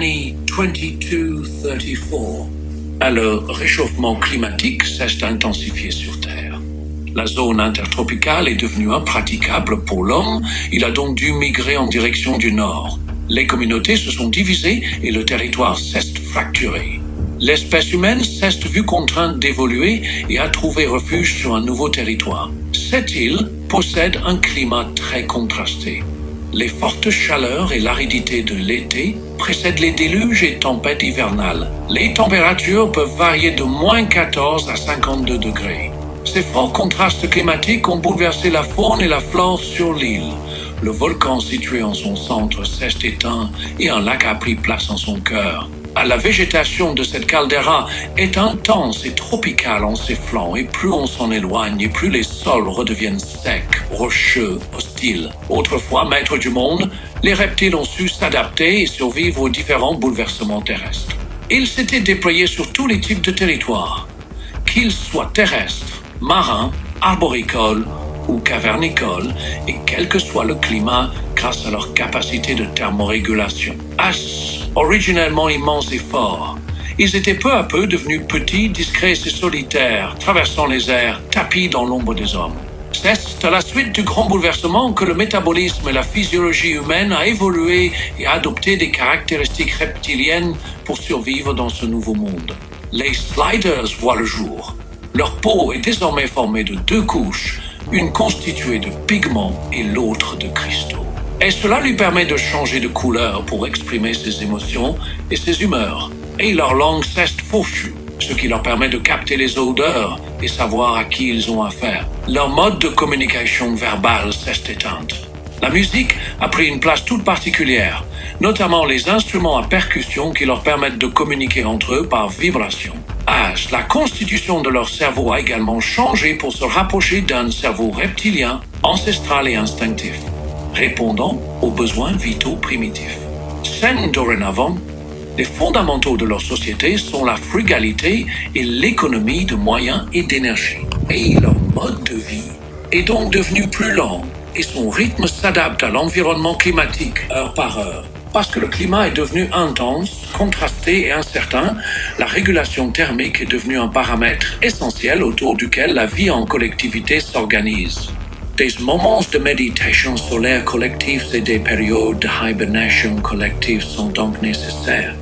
Annie 2234. Le réchauffement climatique s'est intensifié sur Terre. La zone intertropicale est devenue impraticable pour l'homme. Il a donc dû migrer en direction du nord. Les communautés se sont divisées et le territoire s'est fracturé. L'espèce humaine s'est vue contrainte d'évoluer et a trouvé refuge sur un nouveau territoire. Cette île possède un climat très contrasté. Les fortes chaleurs et l'aridité de l'été précèdent les déluges et tempêtes hivernales. Les températures peuvent varier de moins 14 à 52 degrés. Ces forts contrastes climatiques ont bouleversé la faune et la flore sur l'île. Le volcan situé en son centre s'est éteint et un lac a pris place en son cœur. La végétation de cette caldeira est intense et tropicale en ses flancs, et plus on s'en éloigne, et plus les sols redeviennent secs, rocheux, hostiles. Autrefois maîtres du monde, les reptiles ont su s'adapter et survivre aux différents bouleversements terrestres. Ils s'étaient déployés sur tous les types de territoires, qu'ils soient terrestres, marins, arboricoles ou cavernicoles, et quel que soit le climat, grâce à leur capacité de thermorégulation. Originellement immenses et forts, ils étaient peu à peu devenus petits, discrets et solitaires, traversant les airs, tapis dans l'ombre des hommes. C'est à la suite du grand bouleversement que le métabolisme et la physiologie humaine a évolué et a adopté des caractéristiques reptiliennes pour survivre dans ce nouveau monde. Les sliders voient le jour. Leur peau est désormais formée de 2 couches, une constituée de pigments et l'autre de cristaux. Et cela lui permet de changer de couleur pour exprimer ses émotions et ses humeurs. Et leur langue s'est fourchue, ce qui leur permet de capter les odeurs et savoir à qui ils ont affaire. Leur mode de communication verbale s'est éteinte. La musique a pris une place toute particulière, notamment les instruments à percussion qui leur permettent de communiquer entre eux par vibration. La constitution de leur cerveau a également changé pour se rapprocher d'un cerveau reptilien, ancestral et instinctif, répondant aux besoins vitaux primitifs. Dorénavant, les fondamentaux de leur société sont la frugalité et l'économie de moyens et d'énergie. Et leur mode de vie est donc devenu plus lent et son rythme s'adapte à l'environnement climatique heure par heure. Parce que le climat est devenu intense, contrasté et incertain, la régulation thermique est devenue un paramètre essentiel autour duquel la vie en collectivité s'organise. Des moments de méditation solaire collective et des périodes de hibernation collective sont donc nécessaires.